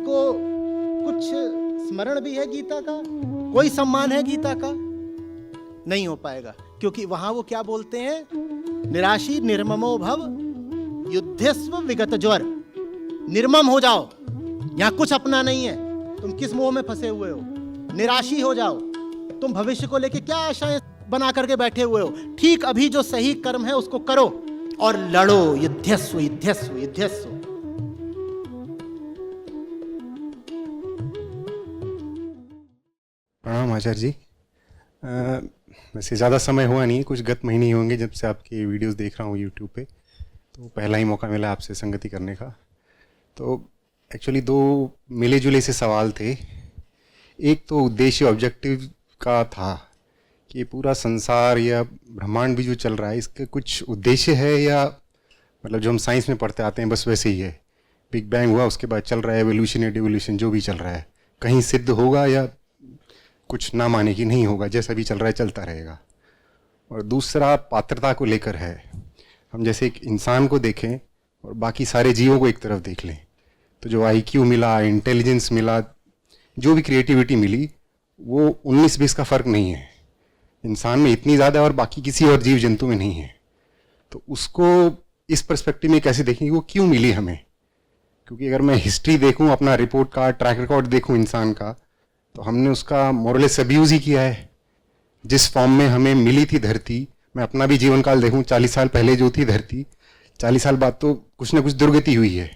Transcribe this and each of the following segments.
आपको कुछ स्मरण भी है गीता का? कोई सम्मान है गीता का? नहीं हो पाएगा, क्योंकि वहां वो क्या बोलते हैं? निराशी निर्ममो भव युद्धस्व विगत ज्वर। निर्मम हो जाओ, यहां कुछ अपना नहीं है। तुम किस मोह में फंसे हुए हो? निराशी हो जाओ। तुम भविष्य को लेके क्या आशाएं बना करके बैठे हुए हो? ठीक अभी जो सही कर्म है उसको करो और लड़ो। युद्धस्व युद्धस्व युद्धस्व। प्रणाम आचार्य जी। वैसे ज़्यादा समय हुआ नहीं, कुछ गत महीने ही होंगे जब से आपके वीडियोस देख रहा हूँ यूट्यूब पे, तो पहला ही मौका मिला आपसे संगति करने का। तो एक्चुअली दो मिले जुले से सवाल थे। एक तो उद्देश्य ऑब्जेक्टिव का था कि पूरा संसार या ब्रह्मांड भी जो चल रहा है इसका कुछ उद्देश्य है, या मतलब जो हम साइंस में पढ़ते आते हैं बस वैसे ही है। बिग बैंग हुआ, उसके बाद चल रहा है एवोल्यूशन या डिवोल्यूशन, जो भी चल रहा है कहीं सिद्ध होगा या कुछ ना माने कि नहीं होगा, जैसा भी चल रहा है चलता रहेगा। और दूसरा पात्रता को लेकर है। हम जैसे एक इंसान को देखें और बाकी सारे जीवों को एक तरफ देख लें, तो जो IQ मिला, इंटेलिजेंस मिला, जो भी क्रिएटिविटी मिली, वो 19-20 का फ़र्क नहीं है। इंसान में इतनी ज़्यादा और बाकी किसी और जीव जंतु में नहीं है। तो उसको इस पर्सपेक्टिव में कैसे देखें कि वो क्यों मिली हमें? क्योंकि अगर मैं हिस्ट्री देखूं, अपना रिपोर्ट कार्ड, ट्रैक रिकॉर्ड देखूं इंसान का, तो हमने उसका मोरलेस अब्यूज़ ही किया है। जिस फॉर्म में हमें मिली थी धरती, मैं अपना भी जीवन काल देखूं, 40 साल पहले जो थी धरती, 40 साल बाद तो कुछ ना कुछ दुर्गति हुई है।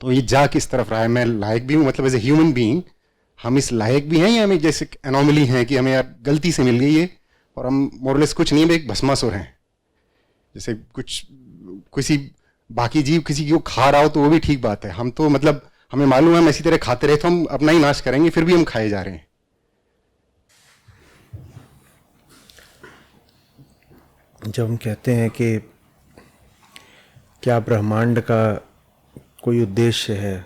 तो ये जा किस तरफ रहा है? मैं लायक भी हूँ, मतलब एज ए ह्यूमन बीइंग हम इस लायक भी हैं, या हमें जैसे एनोमली हैं कि हमें यार गलती से मिल गई है और हम मोरलेस कुछ नहीं, एक भस्मासुर हैं। जैसे कुछ किसी बाकी जीव किसी को खा रहा हो तो वो भी ठीक बात है, हम तो मतलब हमें मालूम है हम इसी तरह खाते रहे तो हम अपना ही नाश करेंगे, फिर भी हम खाए जा रहे हैं। जब हम कहते हैं कि क्या ब्रह्मांड का कोई उद्देश्य है,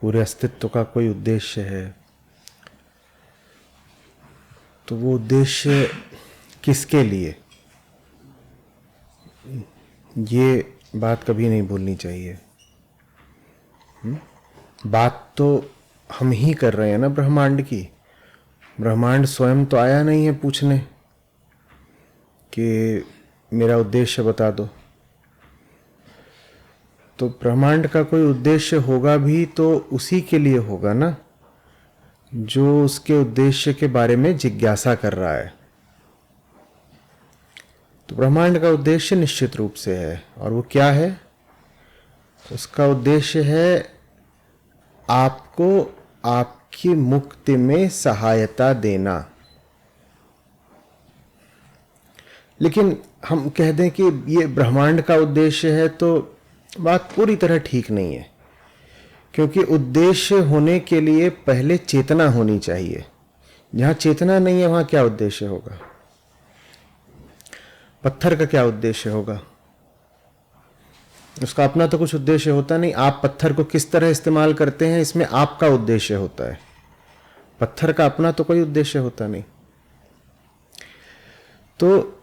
पूरे अस्तित्व का कोई उद्देश्य है, तो वो उद्देश्य किसके लिए, ये बात कभी नहीं भूलनी चाहिए। बात तो हम ही कर रहे हैं ना ब्रह्मांड की। ब्रह्मांड स्वयं तो आया नहीं है पूछने कि मेरा उद्देश्य बता दो। तो ब्रह्मांड का कोई उद्देश्य होगा भी तो उसी के लिए होगा ना जो उसके उद्देश्य के बारे में जिज्ञासा कर रहा है। तो ब्रह्मांड का उद्देश्य निश्चित रूप से है, और वो क्या है? उसका उद्देश्य है आपको आपकी मुक्ति में सहायता देना। लेकिन हम कह दें कि ये ब्रह्मांड का उद्देश्य है तो बात पूरी तरह ठीक नहीं है, क्योंकि उद्देश्य होने के लिए पहले चेतना होनी चाहिए। जहां चेतना नहीं है वहां क्या उद्देश्य होगा? पत्थर का क्या उद्देश्य होगा? उसका अपना तो कुछ उद्देश्य होता नहीं। आप पत्थर को किस तरह इस्तेमाल करते हैं, इसमें आपका उद्देश्य होता है। पत्थर का अपना तो कोई उद्देश्य होता नहीं। तो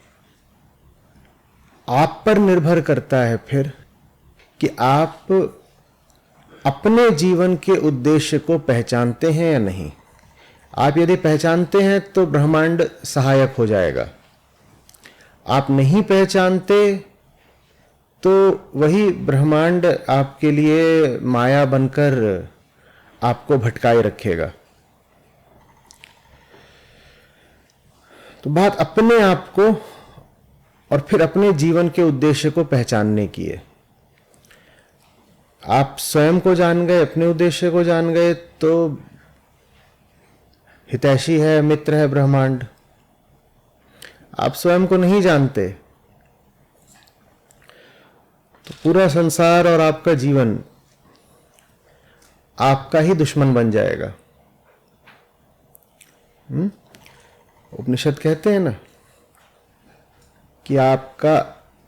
आप पर निर्भर करता है फिर कि आप अपने जीवन के उद्देश्य को पहचानते हैं या नहीं। आप यदि पहचानते हैं तो ब्रह्मांड सहायक हो जाएगा। आप नहीं पहचानते तो वही ब्रह्मांड आपके लिए माया बनकर आपको भटकाए रखेगा। तो बात अपने आप को और फिर अपने जीवन के उद्देश्य को पहचानने की है। आप स्वयं को जान गए, अपने उद्देश्य को जान गए, तो हितैषी है, मित्र है ब्रह्मांड। आप स्वयं को नहीं जानते तो पूरा संसार और आपका जीवन आपका ही दुश्मन बन जाएगा। उपनिषद कहते हैं ना कि आपका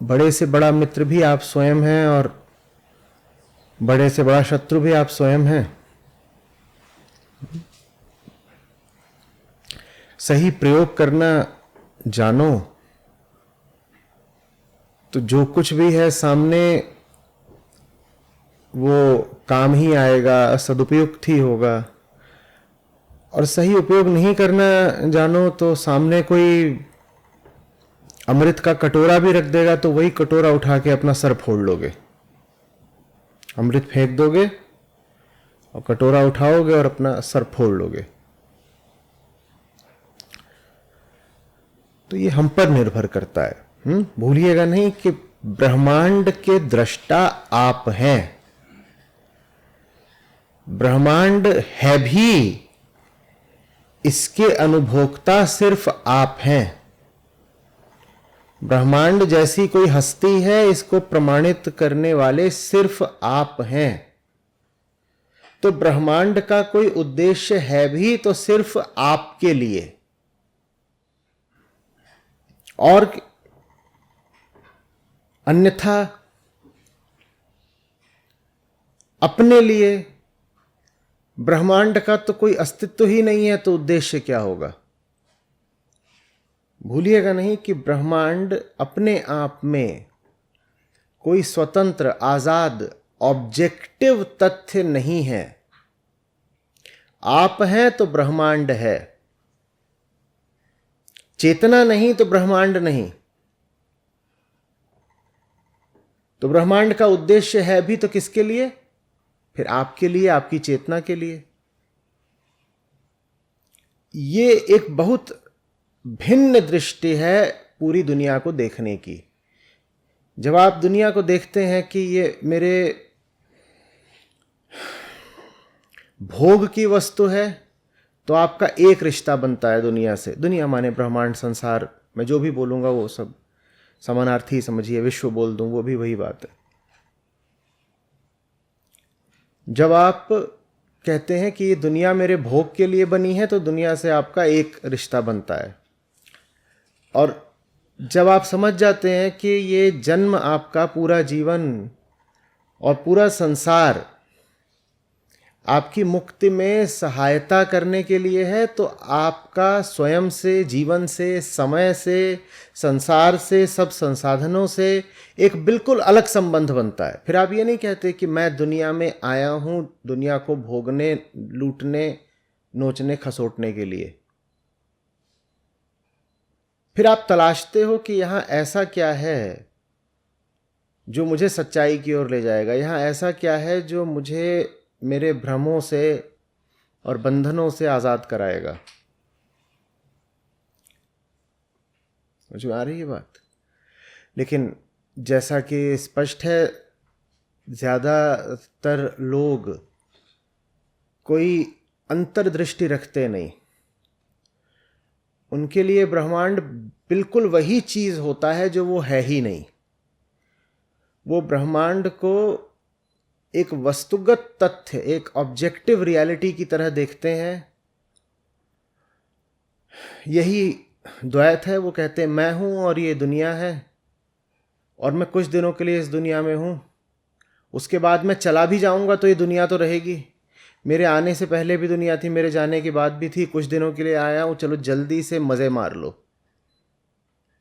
बड़े से बड़ा मित्र भी आप स्वयं हैं और बड़े से बड़ा शत्रु भी आप स्वयं हैं। सही प्रयोग करना जानो तो जो कुछ भी है सामने वो काम ही आएगा, सदुपयुक्त ही होगा। और सही उपयोग नहीं करना जानो तो सामने कोई अमृत का कटोरा भी रख देगा तो वही कटोरा उठा के अपना सर फोड़ लोगे। अमृत फेंक दोगे और कटोरा उठाओगे और अपना सर फोड़ लोगे। तो ये हम पर निर्भर करता है। भूलिएगा नहीं कि ब्रह्मांड के दृष्टा आप हैं। ब्रह्मांड है भी, इसके अनुभोक्ता सिर्फ आप हैं। ब्रह्मांड जैसी कोई हस्ती है, इसको प्रमाणित करने वाले सिर्फ आप हैं। तो ब्रह्मांड का कोई उद्देश्य है भी तो सिर्फ आपके लिए, और अन्यथा अपने लिए ब्रह्मांड का तो कोई अस्तित्व ही नहीं है, तो उद्देश्य क्या होगा। भूलिएगा नहीं कि ब्रह्मांड अपने आप में कोई स्वतंत्र, आजाद, ऑब्जेक्टिव तथ्य नहीं है। आप हैं तो ब्रह्मांड है। चेतना नहीं तो ब्रह्मांड नहीं। तो ब्रह्मांड का उद्देश्य है भी तो किसके लिए? फिर आपके लिए, आपकी चेतना के लिए। ये एक बहुत भिन्न दृष्टि है पूरी दुनिया को देखने की। जब आप दुनिया को देखते हैं कि ये मेरे भोग की वस्तु है, तो आपका एक रिश्ता बनता है दुनिया से। दुनिया माने ब्रह्मांड, संसार, मैं जो भी बोलूंगा वो सब समानार्थी समझिए। विश्व बोल दूं वो भी वही बात है। जब आप कहते हैं कि ये दुनिया मेरे भोग के लिए बनी है, तो दुनिया से आपका एक रिश्ता बनता है। और जब आप समझ जाते हैं कि ये जन्म, आपका पूरा जीवन और पूरा संसार आपकी मुक्ति में सहायता करने के लिए है, तो आपका स्वयं से, जीवन से, समय से, संसार से, सब संसाधनों से एक बिल्कुल अलग संबंध बनता है। फिर आप ये नहीं कहते कि मैं दुनिया में आया हूं दुनिया को भोगने, लूटने, नोचने, खसोटने के लिए। फिर आप तलाशते हो कि यहां ऐसा क्या है जो मुझे सच्चाई की ओर ले जाएगा। यहां ऐसा क्या है जो मुझे मेरे भ्रमों से और बंधनों से आजाद कराएगा। समझ में आ रही है बात? लेकिन जैसा कि स्पष्ट है, ज्यादातर लोग कोई अंतर्दृष्टि रखते नहीं। उनके लिए ब्रह्मांड बिल्कुल वही चीज होता है जो वो है ही नहीं। वो ब्रह्मांड को एक वस्तुगत तथ्य, एक ऑब्जेक्टिव रियलिटी की तरह देखते हैं। यही द्वैत है। वो कहते हैं मैं हूं और ये दुनिया है, और मैं कुछ दिनों के लिए इस दुनिया में हूं, उसके बाद मैं चला भी जाऊंगा तो ये दुनिया तो रहेगी। मेरे आने से पहले भी दुनिया थी, मेरे जाने के बाद भी थी। कुछ दिनों के लिए आया हूं, चलो जल्दी से मजे मार लो,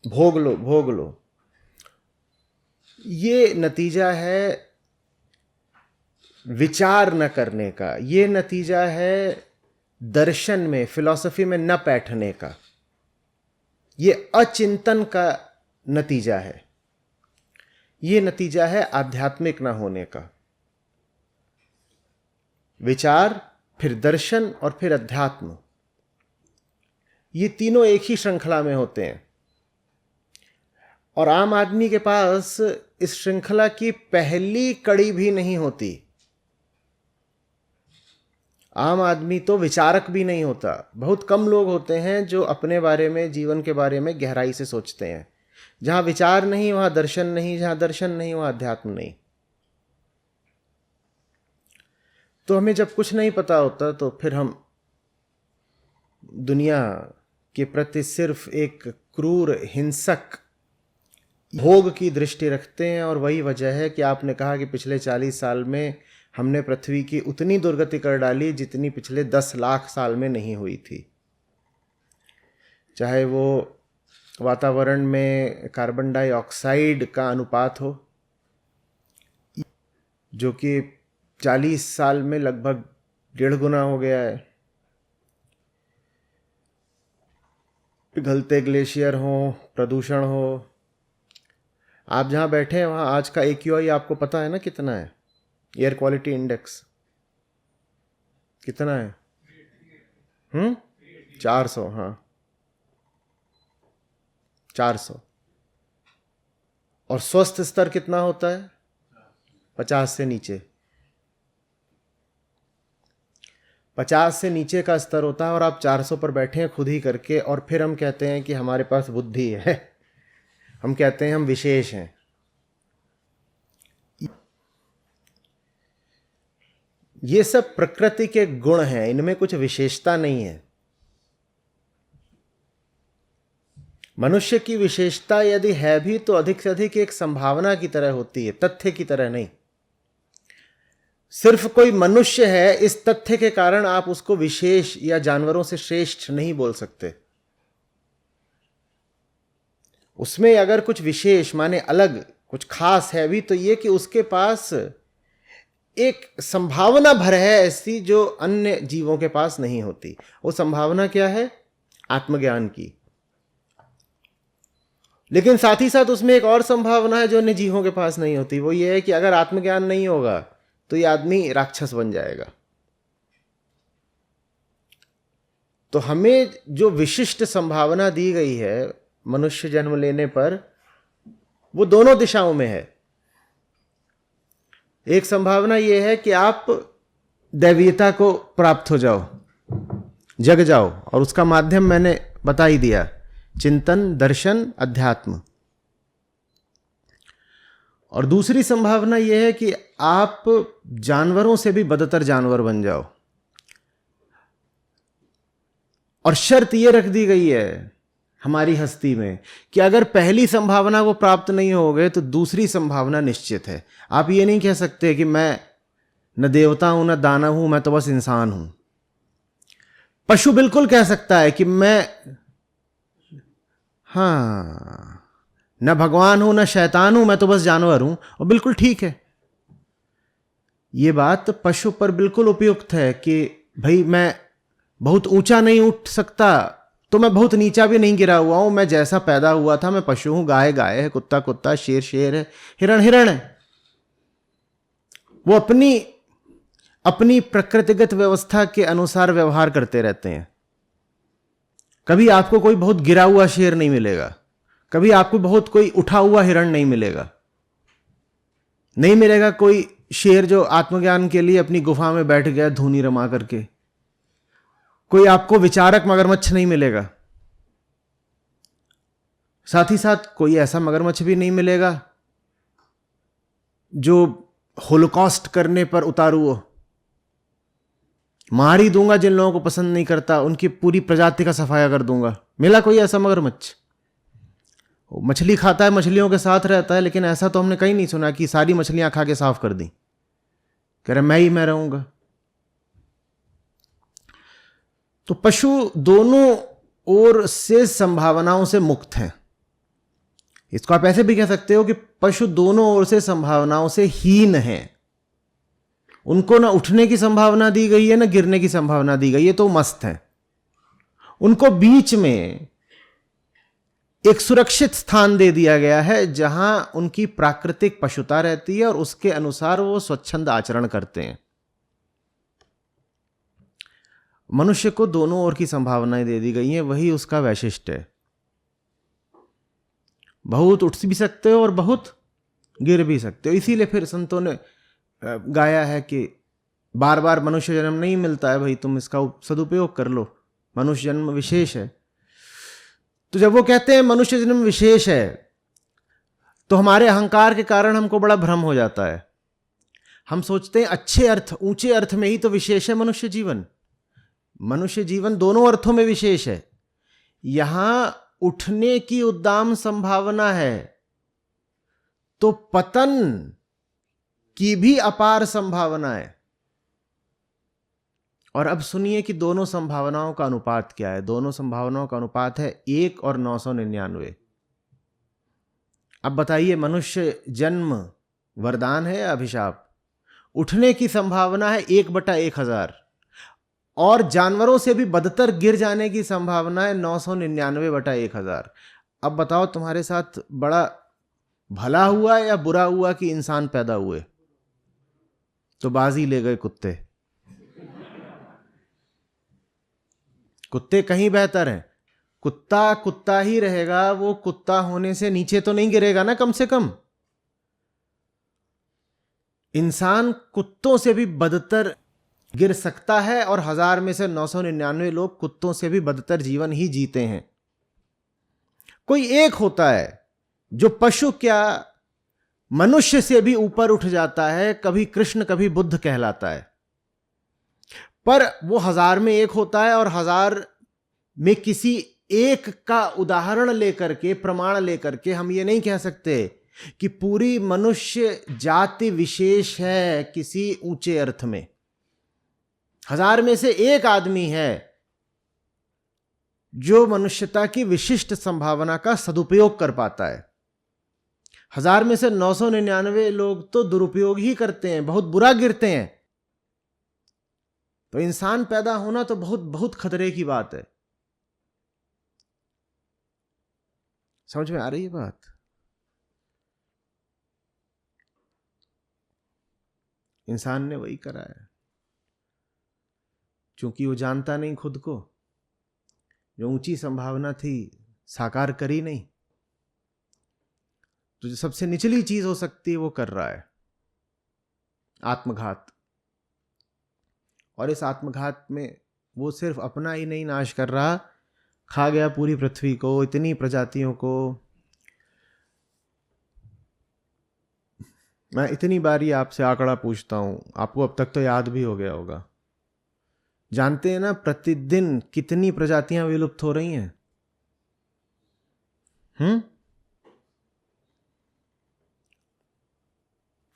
भोग लो, भोग लो। ये नतीजा है विचार न करने का। ये नतीजा है दर्शन में, फिलॉसफी में न बैठने का। ये अचिंतन का नतीजा है। ये नतीजा है आध्यात्मिक न होने का। विचार, फिर दर्शन और फिर अध्यात्म, ये तीनों एक ही श्रृंखला में होते हैं। और आम आदमी के पास इस श्रृंखला की पहली कड़ी भी नहीं होती। आम आदमी तो विचारक भी नहीं होता। बहुत कम लोग होते हैं जो अपने बारे में, जीवन के बारे में गहराई से सोचते हैं। जहां विचार नहीं वहां दर्शन नहीं, जहां दर्शन नहीं वहां अध्यात्म नहीं। तो हमें जब कुछ नहीं पता होता तो फिर हम दुनिया के प्रति सिर्फ एक क्रूर, हिंसक भोग की दृष्टि रखते हैं। और वही वजह है कि आपने कहा कि पिछले 40 साल में हमने पृथ्वी की उतनी दुर्गति कर डाली जितनी पिछले 10 लाख साल में नहीं हुई थी। चाहे वो वातावरण में कार्बन डाइऑक्साइड का अनुपात हो, जो कि 40 साल में लगभग 1.5 गुना हो गया है। पिघलते ग्लेशियर हो, प्रदूषण हो। आप जहाँ बैठे हैं वहाँ आज का AQI आपको पता है ना कितना है? एयर क्वालिटी इंडेक्स कितना है? 400। हाँ, 400। और स्वस्थ स्तर कितना होता है? 50 से नीचे। 50 से नीचे का स्तर होता है और आप 400 पर बैठे हैं खुद ही करके, और फिर हम कहते हैं कि हमारे पास बुद्धि है, हम कहते हैं हम विशेष हैं। ये सब प्रकृति के गुण हैं, इनमें कुछ विशेषता नहीं है। मनुष्य की विशेषता यदि है भी तो अधिक से अधिक एक संभावना की तरह होती है, तथ्य की तरह नहीं। सिर्फ कोई मनुष्य है इस तथ्य के कारण आप उसको विशेष या जानवरों से श्रेष्ठ नहीं बोल सकते। उसमें अगर कुछ विशेष माने अलग, कुछ खास है भी तो ये कि उसके पास एक संभावना भर है ऐसी जो अन्य जीवों के पास नहीं होती। वो संभावना क्या है? आत्मज्ञान की। लेकिन साथ ही साथ उसमें एक और संभावना है जो अन्य जीवों के पास नहीं होती। वो ये है कि अगर आत्मज्ञान नहीं होगा तो ये आदमी राक्षस बन जाएगा। तो हमें जो विशिष्ट संभावना दी गई है मनुष्य जन्म लेने पर, वो दोनों दिशाओं में है। एक संभावना यह है कि आप दैवीयता को प्राप्त हो जाओ, जग जाओ, और उसका माध्यम मैंने बता ही दिया, चिंतन, दर्शन, अध्यात्म। और दूसरी संभावना यह है कि आप जानवरों से भी बदतर जानवर बन जाओ। और शर्त यह रख दी गई है हमारी हस्ती में कि अगर पहली संभावना को प्राप्त नहीं होगे तो दूसरी संभावना निश्चित है। आप ये नहीं कह सकते कि मैं न देवता हूं न दानव हूं, मैं तो बस इंसान हूं। पशु बिल्कुल कह सकता है कि मैं न भगवान हूं न शैतान हूं, मैं तो बस जानवर हूं, और बिल्कुल ठीक है। ये बात पशु पर बिल्कुल उपयुक्त है कि भाई मैं बहुत ऊंचा नहीं उठ सकता तो मैं बहुत नीचा भी नहीं गिरा हुआ हूं, मैं जैसा पैदा हुआ था मैं पशु हूं, गाय गाय है, कुत्ता कुत्ता, शेर शेर है, हिरण हिरण है। वो अपनी अपनी प्रकृतिगत व्यवस्था के अनुसार व्यवहार करते रहते हैं। कभी आपको कोई बहुत गिरा हुआ शेर नहीं मिलेगा, कभी आपको बहुत कोई उठा हुआ हिरण नहीं मिलेगा। नहीं मिलेगा कोई शेर जो आत्मज्ञान के लिए अपनी गुफा में बैठ गया धूनी रमा करके। कोई आपको विचारक मगरमच्छ नहीं मिलेगा। साथ ही साथ कोई ऐसा मगरमच्छ भी नहीं मिलेगा जो होलोकॉस्ट करने पर उतारू हो। मार ही दूंगा जिन लोगों को पसंद नहीं करता, उनकी पूरी प्रजाति का सफाया कर दूंगा। मिला कोई ऐसा मगरमच्छ? मछली खाता है, मछलियों के साथ रहता है, लेकिन ऐसा तो हमने कहीं नहीं सुना कि सारी मछलियां खा के साफ कर दी, कह रहे मैं रहूंगा। तो पशु दोनों ओर से संभावनाओं से मुक्त हैं। इसको आप ऐसे भी कह सकते हो कि पशु दोनों ओर से संभावनाओं से हीन हैं। उनको ना उठने की संभावना दी गई है ना गिरने की संभावना दी गई है, तो मस्त हैं। उनको बीच में एक सुरक्षित स्थान दे दिया गया है जहां उनकी प्राकृतिक पशुता रहती है और उसके अनुसार वो स्वच्छंद आचरण करते हैं। मनुष्य को दोनों ओर की संभावनाएं दे दी गई हैं, वही उसका वैशिष्ट्य है। बहुत उठ भी सकते हो और बहुत गिर भी सकते हो। इसीलिए फिर संतों ने गाया है कि बार बार मनुष्य जन्म नहीं मिलता है, भाई तुम इसका सदुपयोग कर लो, मनुष्य जन्म विशेष है। तो जब वो कहते हैं मनुष्य जन्म विशेष है तो हमारे अहंकार के कारण हमको बड़ा भ्रम हो जाता है। हम सोचते हैं अच्छे अर्थ, ऊंचे अर्थ में ही तो विशेष है मनुष्य जीवन। मनुष्य जीवन दोनों अर्थों में विशेष है। यहां उठने की उद्दाम संभावना है तो पतन की भी अपार संभावना है। और अब सुनिए कि दोनों संभावनाओं का अनुपात क्या है। दोनों संभावनाओं का अनुपात है 1 और 999। अब बताइए, मनुष्य जन्म वरदान है या अभिशाप? उठने की संभावना है 1/1000, और जानवरों से भी बदतर गिर जाने की संभावना है 999/1000। अब बताओ तुम्हारे साथ बड़ा भला हुआ या बुरा हुआ कि इंसान पैदा हुए? तो बाजी ले गए कुत्ते। कुत्ते कहीं बेहतर हैं। कुत्ता कुत्ता ही रहेगा, वो कुत्ता होने से नीचे तो नहीं गिरेगा ना, कम से कम। इंसान कुत्तों से भी बदतर गिर सकता है, और 1000 में से 999 लोग कुत्तों से भी बदतर जीवन ही जीते हैं। कोई एक होता है जो पशु क्या मनुष्य से भी ऊपर उठ जाता है, कभी कृष्ण कभी बुद्ध कहलाता है। पर वो 1000 में एक होता है, और 1000 में किसी एक का उदाहरण लेकर के, प्रमाण लेकर के हम ये नहीं कह सकते कि पूरी मनुष्य जाति विशेष है किसी ऊंचे अर्थ में। 1000 में से एक आदमी है जो मनुष्यता की विशिष्ट संभावना का सदुपयोग कर पाता है। 1000 में से 999 लोग तो दुरुपयोग ही करते हैं, बहुत बुरा गिरते हैं। तो इंसान पैदा होना तो बहुत बहुत खतरे की बात है। समझ में आ रही है बात? इंसान ने वही करा है, क्योंकि वो जानता नहीं खुद को। जो ऊंची संभावना थी साकार करी नहीं, तो जो सबसे निचली चीज हो सकती है वो कर रहा है, आत्मघात। और इस आत्मघात में वो सिर्फ अपना ही नहीं नाश कर रहा, खा गया पूरी पृथ्वी को, इतनी प्रजातियों को। मैं इतनी बार ही आपसे आंकड़ा पूछता हूं, आपको अब तक तो याद भी हो गया होगा। जानते हैं ना प्रतिदिन कितनी प्रजातियां विलुप्त हो रही हैं?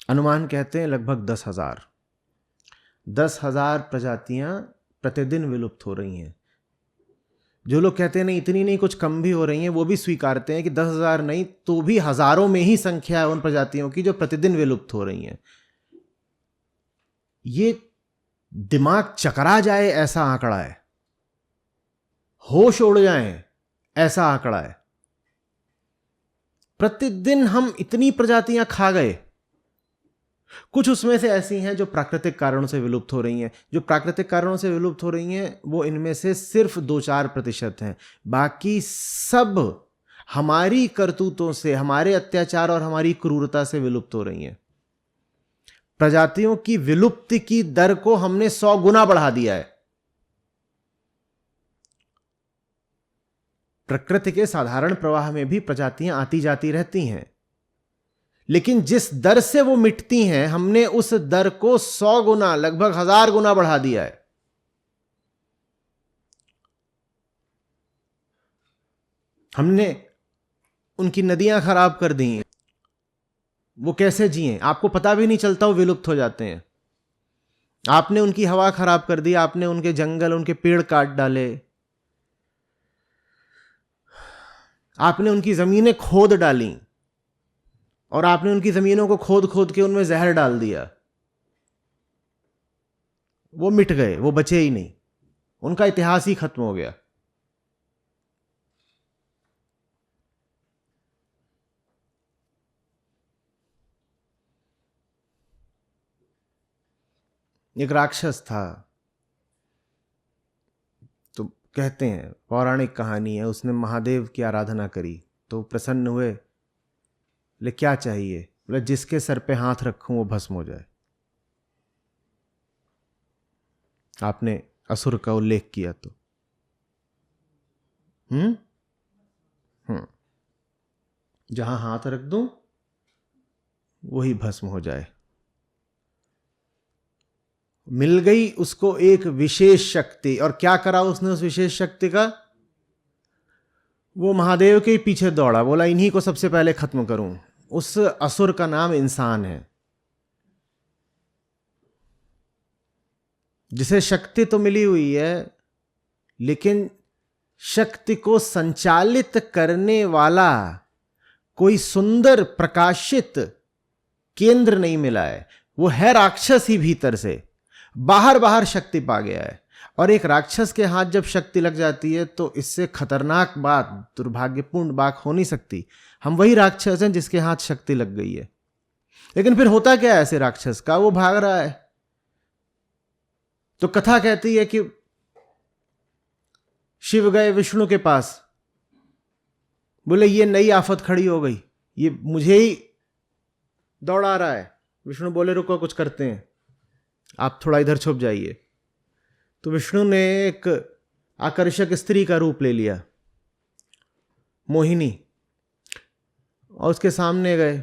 अनुमान कहते हैं लगभग 10,000। 10,000 प्रजातियां प्रतिदिन विलुप्त हो रही हैं। जो लोग कहते हैं नहीं इतनी नहीं, कुछ कम भी हो रही हैं, वो भी स्वीकारते हैं कि 10,000 नहीं तो भी हजारों में ही संख्या है उन प्रजातियों की जो प्रतिदिन विलुप्त हो रही हैं। ये दिमाग चकरा जाए ऐसा आंकड़ा है, होश उड़ जाए ऐसा आंकड़ा है। प्रतिदिन हम इतनी प्रजातियां खा गए। कुछ उसमें से ऐसी हैं जो प्राकृतिक कारणों से विलुप्त हो रही हैं। जो प्राकृतिक कारणों से विलुप्त हो रही हैं वो इनमें से सिर्फ 2-4% हैं। बाकी सब हमारी करतूतों से, हमारे अत्याचार और हमारी क्रूरता से विलुप्त हो रही हैं। प्रजातियों की विलुप्ति की दर को हमने 100 गुना बढ़ा दिया है। प्रकृति के साधारण प्रवाह में भी प्रजातियां आती जाती रहती हैं, लेकिन जिस दर से वो मिटती हैं हमने उस दर को 100 गुना, लगभग 1000 गुना बढ़ा दिया है। हमने उनकी नदियां खराब कर दी हैं। वो कैसे जिए आपको पता भी नहीं चलता, वो विलुप्त हो जाते हैं। आपने उनकी हवा खराब कर दी, आपने उनके जंगल, उनके पेड़ काट डाले, आपने उनकी जमीनें खोद डाली, और आपने उनकी जमीनों को खोद खोद के उनमें जहर डाल दिया। वो मिट गए, वो बचे ही नहीं, उनका इतिहास ही खत्म हो गया। एक राक्षस था, तो कहते हैं पौराणिक कहानी है, उसने महादेव की आराधना करी तो प्रसन्न हुए। ले क्या चाहिए? बोले जिसके सर पे हाथ रखूं वो भस्म हो जाए। आपने असुर का उल्लेख किया तो जहां हाथ रख दूं वही भस्म हो जाए। मिल गई उसको एक विशेष शक्ति, और क्या करा उसने उस विशेष शक्ति का? वो महादेव के पीछे दौड़ा, बोला इन्हीं को सबसे पहले खत्म करूं। उस असुर का नाम इंसान है, जिसे शक्ति तो मिली हुई है लेकिन शक्ति को संचालित करने वाला कोई सुंदर प्रकाशित केंद्र नहीं मिला है। वो है राक्षस ही भीतर से, बाहर बाहर शक्ति पा गया है। और एक राक्षस के हाथ जब शक्ति लग जाती है तो इससे खतरनाक बात, दुर्भाग्यपूर्ण बात हो नहीं सकती। हम वही राक्षस हैं जिसके हाथ शक्ति लग गई है। लेकिन फिर होता क्या है ऐसे राक्षस का? वो भाग रहा है। तो कथा कहती है कि शिव गए विष्णु के पास, बोले ये नई आफत खड़ी हो गई, ये मुझे ही दौड़ा रहा है। विष्णु बोले रुको, कुछ करते हैं, आप थोड़ा इधर छुप जाइए। तो विष्णु ने एक आकर्षक स्त्री का रूप ले लिया, मोहिनी, और उसके सामने गए।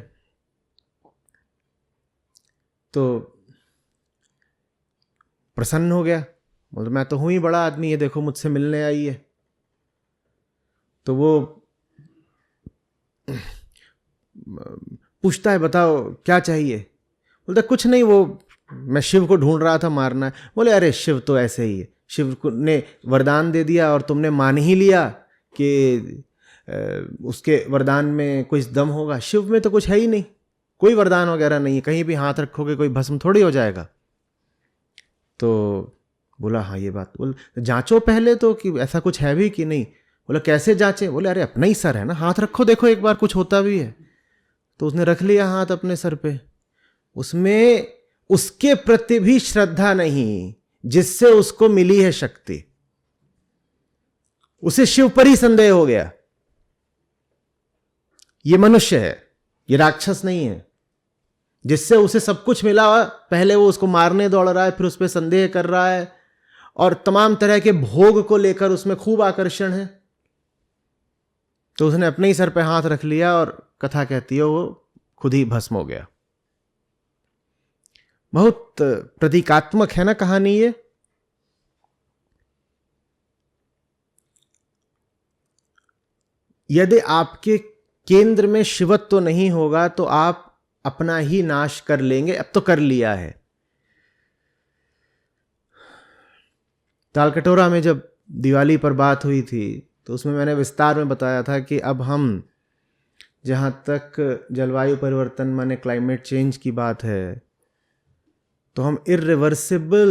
तो प्रसन्न हो गया, बोले मैं तो हूं ही बड़ा आदमी, ये देखो मुझसे मिलने आई है। तो वो पूछता है बताओ क्या चाहिए? बोलता कुछ नहीं, वो मैं शिव को ढूंढ रहा था, मारना है। बोले अरे शिव तो ऐसे ही है, शिव ने वरदान दे दिया और तुमने मान ही लिया कि उसके वरदान में कुछ दम होगा। शिव में तो कुछ है ही नहीं, कोई वरदान वगैरह नहीं है, कहीं भी हाथ रखोगे कोई भस्म थोड़ी हो जाएगा। तो बोला हाँ ये बात, बोले जांचो पहले तो कि ऐसा कुछ है भी कि नहीं। बोला कैसे जांचे? बोले अरे अपना ही सर है ना, हाथ रखो देखो एक बार कुछ होता भी है। तो उसने रख लिया हाथ अपने सर पे, उसमें उसके प्रति भी श्रद्धा नहीं जिससे उसको मिली है शक्ति। उसे शिव पर ही संदेह हो गया, ये मनुष्य है, ये राक्षस नहीं है। जिससे उसे सब कुछ मिला, पहले वो उसको मारने दौड़ रहा है, फिर उस पर संदेह कर रहा है, और तमाम तरह के भोग को लेकर उसमें खूब आकर्षण है। तो उसने अपने ही सर पे हाथ रख लिया और कथा कहती है वो खुद ही भस्म हो गया। बहुत प्रतीकात्मक है ना कहानी ये। यदि आपके केंद्र में शिवत्व तो नहीं होगा तो आप अपना ही नाश कर लेंगे। अब तो कर लिया है। तालकटोरा में जब दिवाली पर बात हुई थी तो उसमें मैंने विस्तार में बताया था कि अब हम जहाँ तक जलवायु परिवर्तन माने क्लाइमेट चेंज की बात है, तो हम इर्रिवर्सिबल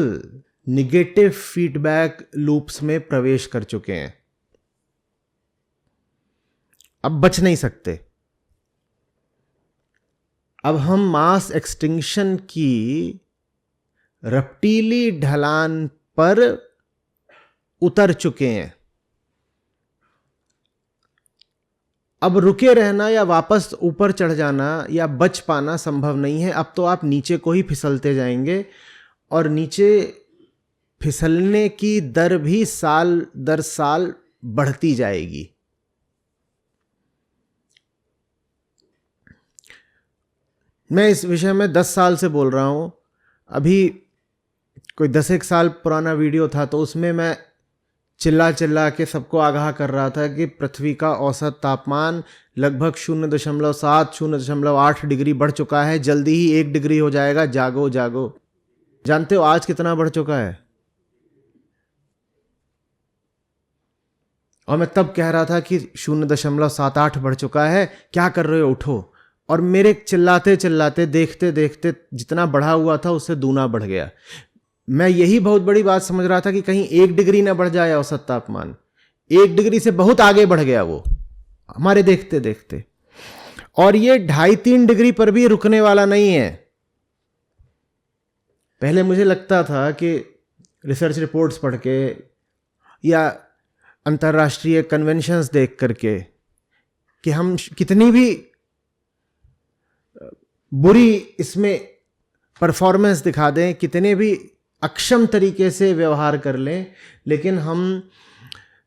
निगेटिव फीडबैक लूप्स में प्रवेश कर चुके हैं। अब बच नहीं सकते। अब हम मास एक्सटिंक्शन की रफ्तीली ढलान पर उतर चुके हैं। अब रुके रहना या वापस ऊपर चढ़ जाना या बच पाना संभव नहीं है। अब तो आप नीचे को ही फिसलते जाएंगे और नीचे फिसलने की दर भी साल दर साल बढ़ती जाएगी। मैं इस विषय में 10 साल से बोल रहा हूं। अभी कोई 10 साल पुराना वीडियो था तो उसमें मैं चिल्ला चिल्ला के सबको आगाह कर रहा था कि पृथ्वी का औसत तापमान लगभग 0.7 0.8 डिग्री बढ़ चुका है। जल्दी ही 1 डिग्री हो जाएगा। जागो जागो। जानते हो आज कितना बढ़ चुका है? और मैं तब कह रहा था कि 0.78 बढ़ चुका है, क्या कर रहे हो, उठो। और मेरे चिल्लाते चिल्लाते देखते देखते जितना बढ़ा हुआ था उससे दूना बढ़ गया। मैं यही बहुत बड़ी बात समझ रहा था कि कहीं 1 डिग्री ना बढ़ जाए औसत तापमान। 1 डिग्री से बहुत आगे बढ़ गया वो हमारे देखते देखते। और ये 2.5-3 डिग्री पर भी रुकने वाला नहीं है। पहले मुझे लगता था कि रिसर्च रिपोर्ट्स पढ़ के या अंतर्राष्ट्रीय कन्वेंशंस देख करके कि हम कितनी भी बुरी इसमें परफॉर्मेंस दिखा दें, कितने भी अक्षम तरीके से व्यवहार कर लें, लेकिन हम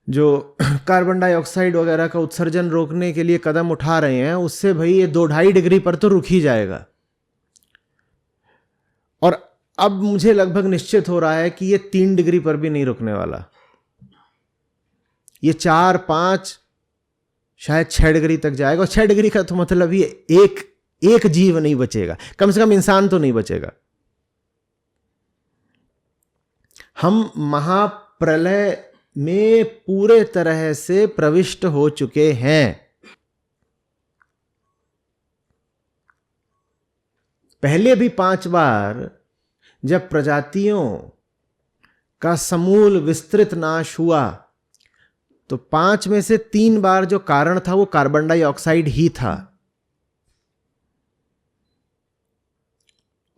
जो कार्बन डाइऑक्साइड वगैरह का उत्सर्जन रोकने के लिए कदम उठा रहे हैं उससे भाई ये 2-2.5 डिग्री पर तो रुक ही जाएगा। और अब मुझे लगभग निश्चित हो रहा है कि ये 3 डिग्री पर भी नहीं रुकने वाला। ये 4-5 शायद 6 डिग्री तक जाएगा। और 6 डिग्री का तो मतलब ये एक जीव नहीं बचेगा, कम से कम इंसान तो नहीं बचेगा। हम महाप्रलय में पूरे तरह से प्रविष्ट हो चुके हैं। पहले भी 5 बार जब प्रजातियों का समूल विस्तृत नाश हुआ तो 5 में से 3 बार जो कारण था वो कार्बन डाइऑक्साइड ही था।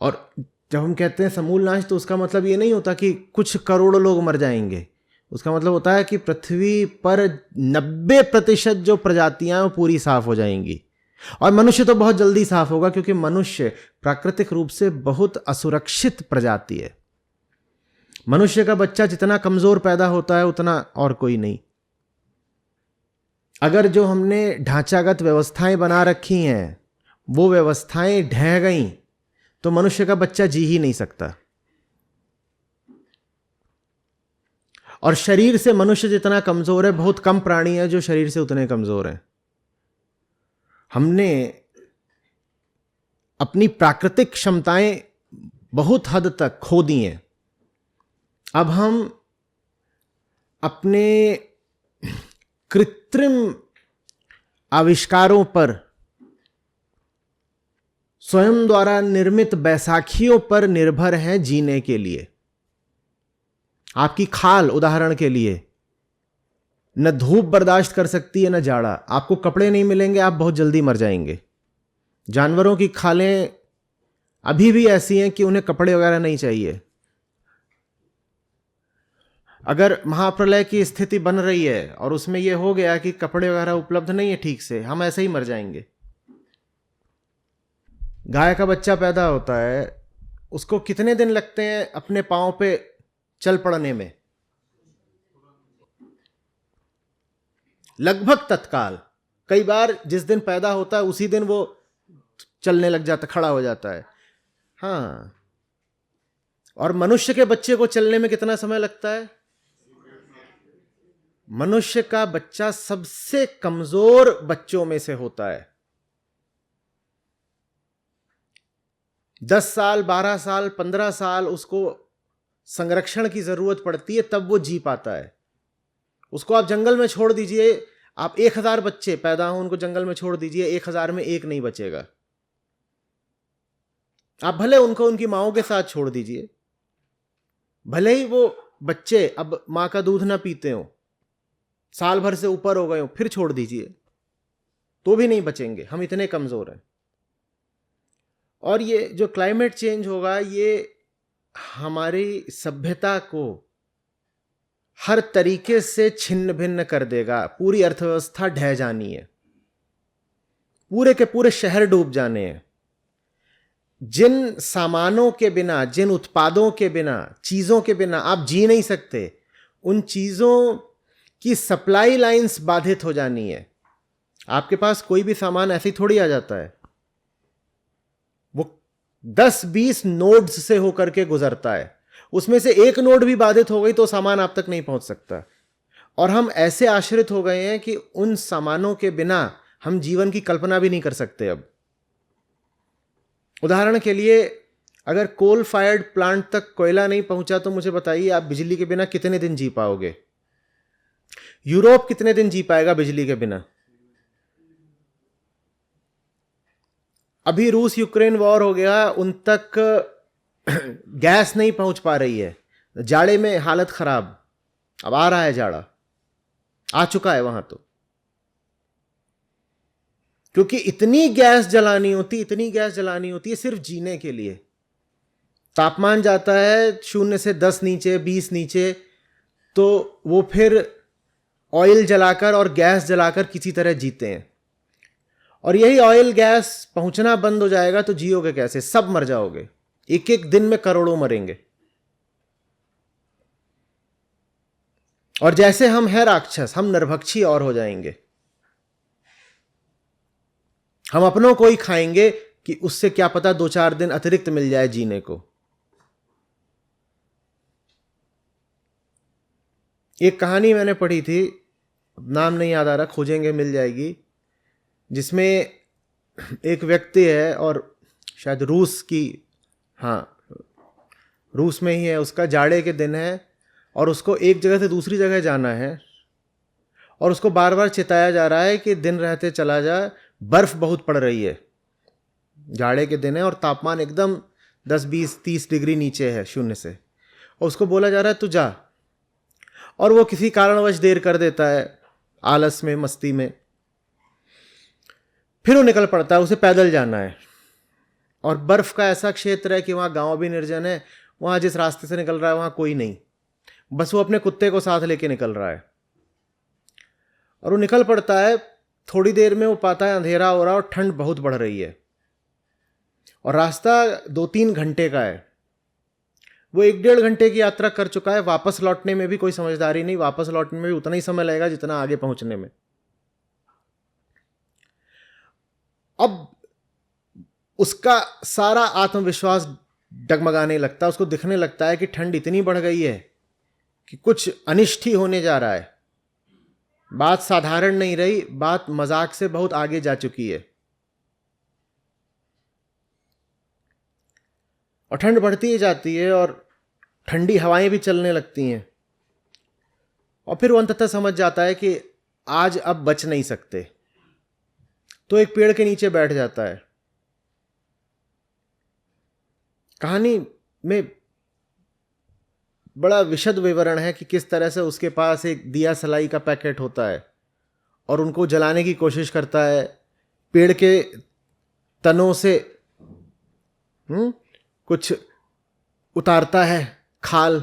और जब हम कहते हैं समूल नाश तो उसका मतलब ये नहीं होता कि कुछ करोड़ों लोग मर जाएंगे। उसका मतलब होता है कि पृथ्वी पर 90% जो प्रजातियां हैं वो पूरी साफ हो जाएंगी। और मनुष्य तो बहुत जल्दी साफ होगा, क्योंकि मनुष्य प्राकृतिक रूप से बहुत असुरक्षित प्रजाति है। मनुष्य का बच्चा जितना कमजोर पैदा होता है उतना और कोई नहीं। अगर जो हमने ढांचागत व्यवस्थाएं बना रखी हैं वो व्यवस्थाएं ढह गई तो मनुष्य का बच्चा जी ही नहीं सकता। और शरीर से मनुष्य जितना कमजोर है, बहुत कम प्राणी है जो शरीर से उतने कमजोर हैं। हमने अपनी प्राकृतिक क्षमताएं बहुत हद तक खो दी हैं। अब हम अपने कृत्रिम आविष्कारों पर, स्वयं द्वारा निर्मित बैसाखियों पर निर्भर हैं जीने के लिए। आपकी खाल उदाहरण के लिए न धूप बर्दाश्त कर सकती है न जाड़ा। आपको कपड़े नहीं मिलेंगे, आप बहुत जल्दी मर जाएंगे। जानवरों की खालें अभी भी ऐसी हैं कि उन्हें कपड़े वगैरह नहीं चाहिए। अगर महाप्रलय की स्थिति बन रही है और उसमें यह हो गया कि कपड़े वगैरह उपलब्ध नहीं है ठीक से, हम ऐसे ही मर जाएंगे। गाय का बच्चा पैदा होता है, उसको कितने दिन लगते हैं अपने पांव पे चल पड़ने में? लगभग तत्काल। कई बार जिस दिन पैदा होता है उसी दिन वो चलने लग जाता, खड़ा हो जाता है। हाँ, और मनुष्य के बच्चे को चलने में कितना समय लगता है? मनुष्य का बच्चा सबसे कमजोर बच्चों में से होता है। 10 साल, 12 साल, 15 साल उसको संरक्षण की जरूरत पड़ती है, तब वो जी पाता है। उसको आप जंगल में छोड़ दीजिए, आप 1000 बच्चे पैदा हो उनको जंगल में छोड़ दीजिए, 1000 में एक नहीं बचेगा। आप भले उनको उनकी माओं के साथ छोड़ दीजिए, भले ही वो बच्चे अब मां का दूध ना पीते हो, साल भर से ऊपर हो गए हो, फिर छोड़ दीजिए तो भी नहीं बचेंगे। हम इतने कमजोर हैं। और ये जो क्लाइमेट चेंज होगा ये हमारी सभ्यता को हर तरीके से छिन्न भिन्न कर देगा। पूरी अर्थव्यवस्था ढह जानी है, पूरे के पूरे शहर डूब जाने हैं। जिन सामानों के बिना, जिन उत्पादों के बिना, चीजों के बिना आप जी नहीं सकते, उन चीजों की सप्लाई लाइंस बाधित हो जानी है। आपके पास कोई भी सामान ऐसे ही थोड़ी आ जाता है, वो 10-20 नोड्स से होकर के गुजरता है। उसमें से एक नोड भी बाधित हो गई तो सामान आप तक नहीं पहुंच सकता। और हम ऐसे आश्रित हो गए हैं कि उन सामानों के बिना हम जीवन की कल्पना भी नहीं कर सकते। अब उदाहरण के लिए, अगर कोल फायर्ड प्लांट तक कोयला नहीं पहुंचा तो मुझे बताइए आप बिजली के बिना कितने दिन जी पाओगे? यूरोप कितने दिन जी पाएगा बिजली के बिना? अभी रूस यूक्रेन वॉर हो गया, उन तक गैस नहीं पहुंच पा रही है। जाड़े में हालत खराब। अब आ रहा है जाड़ा, आ चुका है वहां तो, क्योंकि इतनी गैस जलानी होती है सिर्फ जीने के लिए। तापमान जाता है 0 से 10 नीचे, 20 नीचे, तो वो फिर ऑयल जलाकर और गैस जलाकर किसी तरह जीते हैं। और यही ऑयल गैस पहुंचना बंद हो जाएगा तो जियोगे कैसे? सब मर जाओगे। एक एक दिन में करोड़ों मरेंगे। और जैसे हम हैं राक्षस, हम नरभक्षी और हो जाएंगे। हम अपनों को ही खाएंगे कि उससे क्या पता 2-4 दिन अतिरिक्त मिल जाए जीने को। एक कहानी मैंने पढ़ी थी, नाम नहीं याद आ रहा, खोजेंगे मिल जाएगी, जिसमें एक व्यक्ति है और शायद रूस में ही है। उसका जाड़े के दिन है और उसको एक जगह से दूसरी जगह जाना है और उसको बार बार चिताया जा रहा है कि दिन रहते चला जा, बर्फ बहुत पड़ रही है, जाड़े के दिन है और तापमान एकदम 10-20-30 डिग्री नीचे है शून्य से, और उसको बोला जा रहा है तू जा, और वो किसी कारणवश देर कर देता है, आलस में, मस्ती में। फिर वो निकल पड़ता है, उसे पैदल जाना है, और बर्फ का ऐसा क्षेत्र है कि वहाँ गांव भी निर्जन है, वहाँ जिस रास्ते से निकल रहा है वहाँ कोई नहीं, बस वो अपने कुत्ते को साथ लेके निकल रहा है। और वो निकल पड़ता है, थोड़ी देर में वो पाता है अंधेरा हो रहा है और ठंड बहुत बढ़ रही है, और रास्ता 2-3 घंटे का है। वो 1-1.5 घंटे की यात्रा कर चुका है, वापस लौटने में भी कोई समझदारी नहीं, वापस लौटने में भी उतना ही समय लगेगा जितना आगे पहुंचने में। अब उसका सारा आत्मविश्वास डगमगाने लगता है, उसको दिखने लगता है कि ठंड इतनी बढ़ गई है कि कुछ अनिष्ट ही होने जा रहा है। बात साधारण नहीं रही, बात मजाक से बहुत आगे जा चुकी है, और ठंड बढ़ती ही जाती है और ठंडी हवाएं भी चलने लगती हैं, और फिर वो अंततः समझ जाता है कि आज अब बच नहीं सकते, तो एक पेड़ के नीचे बैठ जाता है। कहानी में बड़ा विशद विवरण है कि किस तरह से उसके पास एक दिया सलाई का पैकेट होता है और उनको जलाने की कोशिश करता है, पेड़ के तनों से कुछ उतारता है, खाल,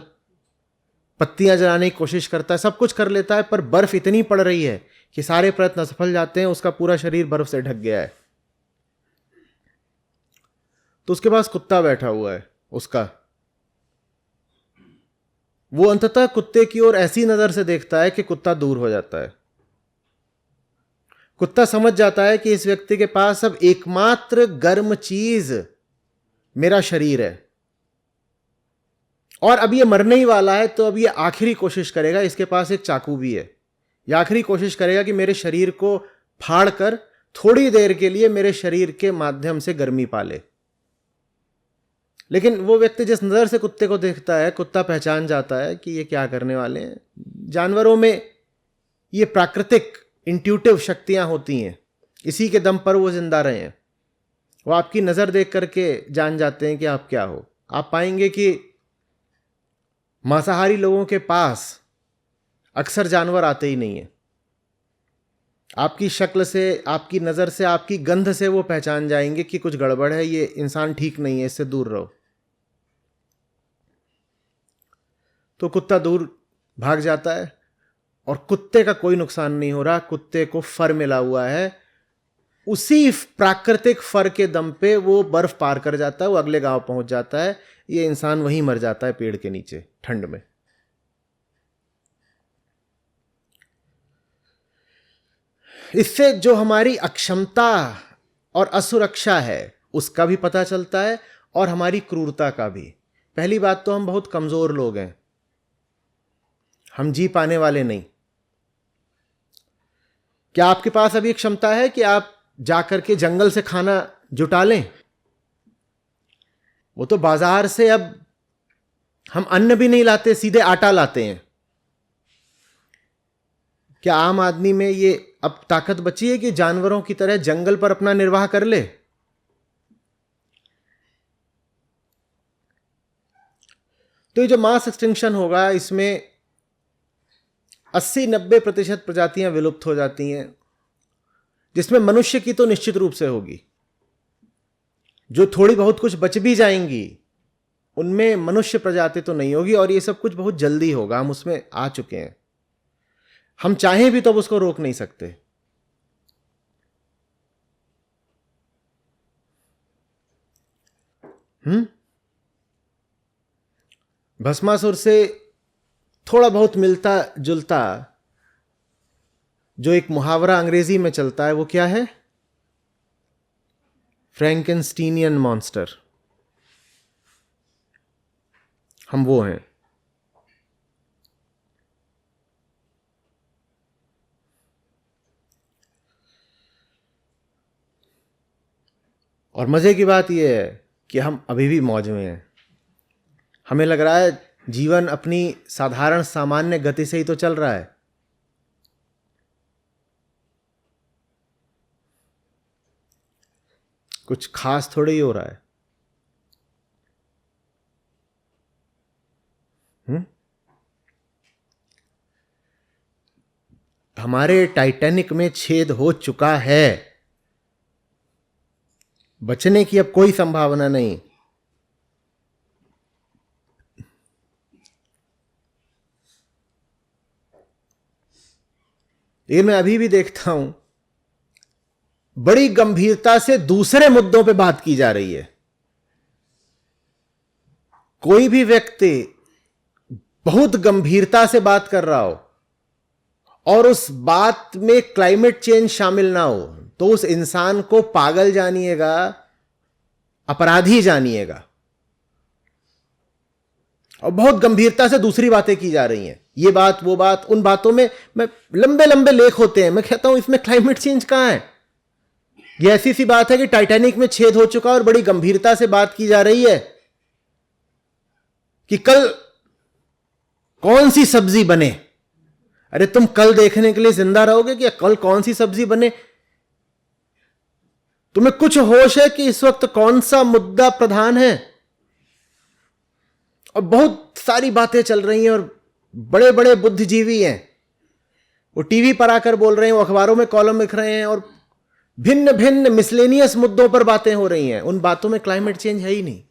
पत्तियां जलाने की कोशिश करता है, सब कुछ कर लेता है, पर बर्फ इतनी पड़ रही है कि सारे प्रयत्न असफल जाते हैं, उसका पूरा शरीर बर्फ से ढक गया है। तो उसके पास कुत्ता बैठा हुआ है उसका, वो अंततः कुत्ते की ओर ऐसी नजर से देखता है कि कुत्ता दूर हो जाता है। कुत्ता समझ जाता है कि इस व्यक्ति के पास अब एकमात्र गर्म चीज मेरा शरीर है, और अब ये मरने ही वाला है, तो अब ये आखिरी कोशिश करेगा, इसके पास एक चाकू भी है, ये आखिरी कोशिश करेगा कि मेरे शरीर को फाड़ कर थोड़ी देर के लिए मेरे शरीर के माध्यम से गर्मी पाले। लेकिन वो व्यक्ति जिस नज़र से कुत्ते को देखता है, कुत्ता पहचान जाता है कि ये क्या करने वाले हैं। जानवरों में ये प्राकृतिक इंट्यूटिव शक्तियां होती हैं, इसी के दम पर वो जिंदा रहे हैं। वो आपकी नज़र देख करके जान जाते हैं कि आप क्या हो। आप पाएंगे कि मांसाहारी लोगों के पास अक्सर जानवर आते ही नहीं है। आपकी शक्ल से, आपकी नज़र से, आपकी गंध से वो पहचान जाएंगे कि कुछ गड़बड़ है, ये इंसान ठीक नहीं है, इससे दूर रहो। तो कुत्ता दूर भाग जाता है, और कुत्ते का कोई नुकसान नहीं हो रहा, कुत्ते को फर मिला हुआ है। उसी प्राकृतिक फर के दम पे वो बर्फ पार कर जाता है, वो अगले गांव पहुंच जाता है। ये इंसान वहीं मर जाता है पेड़ के नीचे ठंड में। इससे जो हमारी अक्षमता और असुरक्षा है उसका भी पता चलता है, और हमारी क्रूरता का भी। पहली बात तो हम बहुत कमजोर लोग हैं, हम जी पाने वाले नहीं। क्या आपके पास अभी क्षमता है कि आप जाकर के जंगल से खाना जुटा लें? वो तो बाजार से अब हम अन्न भी नहीं लाते, सीधे आटा लाते हैं। क्या आम आदमी में ये अब ताकत बची है कि जानवरों की तरह जंगल पर अपना निर्वाह कर ले? तो ये जो मास एक्सटिंक्शन होगा, इसमें 80-90% प्रजातियां विलुप्त हो जाती हैं, जिसमें मनुष्य की तो निश्चित रूप से होगी। जो थोड़ी बहुत कुछ बच भी जाएंगी उनमें मनुष्य प्रजाति तो नहीं होगी, और ये सब कुछ बहुत जल्दी होगा। हम उसमें आ चुके हैं, हम चाहें भी तो अब उसको रोक नहीं सकते। भस्मासुर से थोड़ा बहुत मिलता जुलता जो एक मुहावरा अंग्रेजी में चलता है, वो क्या है? फ्रैंकेनस्टीनियन मॉन्स्टर। हम वो हैं। और मजे की बात यह है कि हम अभी भी मौज में हैं। हमें लग रहा है जीवन अपनी साधारण सामान्य गति से ही तो चल रहा है। कुछ खास थोड़ा ही हो रहा है। हमारे टाइटैनिक में छेद हो चुका है, बचने की अब कोई संभावना नहीं। ये मैं अभी भी देखता हूं, बड़ी गंभीरता से दूसरे मुद्दों पे बात की जा रही है। कोई भी व्यक्ति बहुत गंभीरता से बात कर रहा हो और उस बात में क्लाइमेट चेंज शामिल ना हो, तो उस इंसान को पागल जानिएगा, अपराधी जानिएगा। और बहुत गंभीरता से दूसरी बातें की जा रही हैं, ये बात वो बात, उन बातों में मैं लंबे लंबे लेख होते हैं। मैं कहता हूं इसमें क्लाइमेट चेंज कहां है? ये ऐसी सी बात है कि टाइटैनिक में छेद हो चुका और बड़ी गंभीरता से बात की जा रही है कि कल कौन सी सब्जी बने। अरे तुम कल देखने के लिए जिंदा रहोगे कि कल कौन सी सब्जी बने? तुम्हें कुछ होश है कि इस वक्त कौन सा मुद्दा प्रधान है? और बहुत सारी बातें चल रही हैं और बड़े बड़े बुद्धिजीवी हैं, वो टीवी पर आकर बोल रहे हैं, वो अखबारों में कॉलम लिख रहे हैं और भिन्न भिन्न मिसलेनियस मुद्दों पर बातें हो रही हैं। उन बातों में क्लाइमेट चेंज है ही नहीं।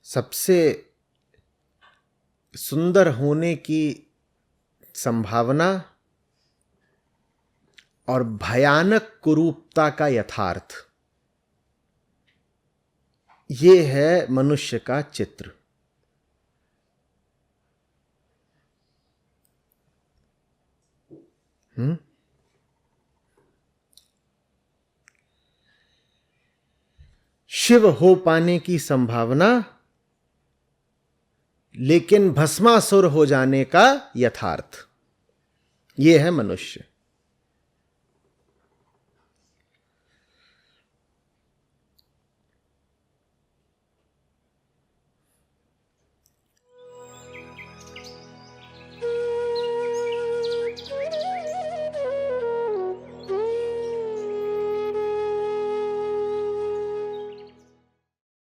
सबसे सुंदर होने की संभावना और भयानक कुरूपता का यथार्थ, ये है मनुष्य का चित्र। शिव हो पाने की संभावना, लेकिन भस्मासुर हो जाने का यथार्थ, ये है मनुष्य।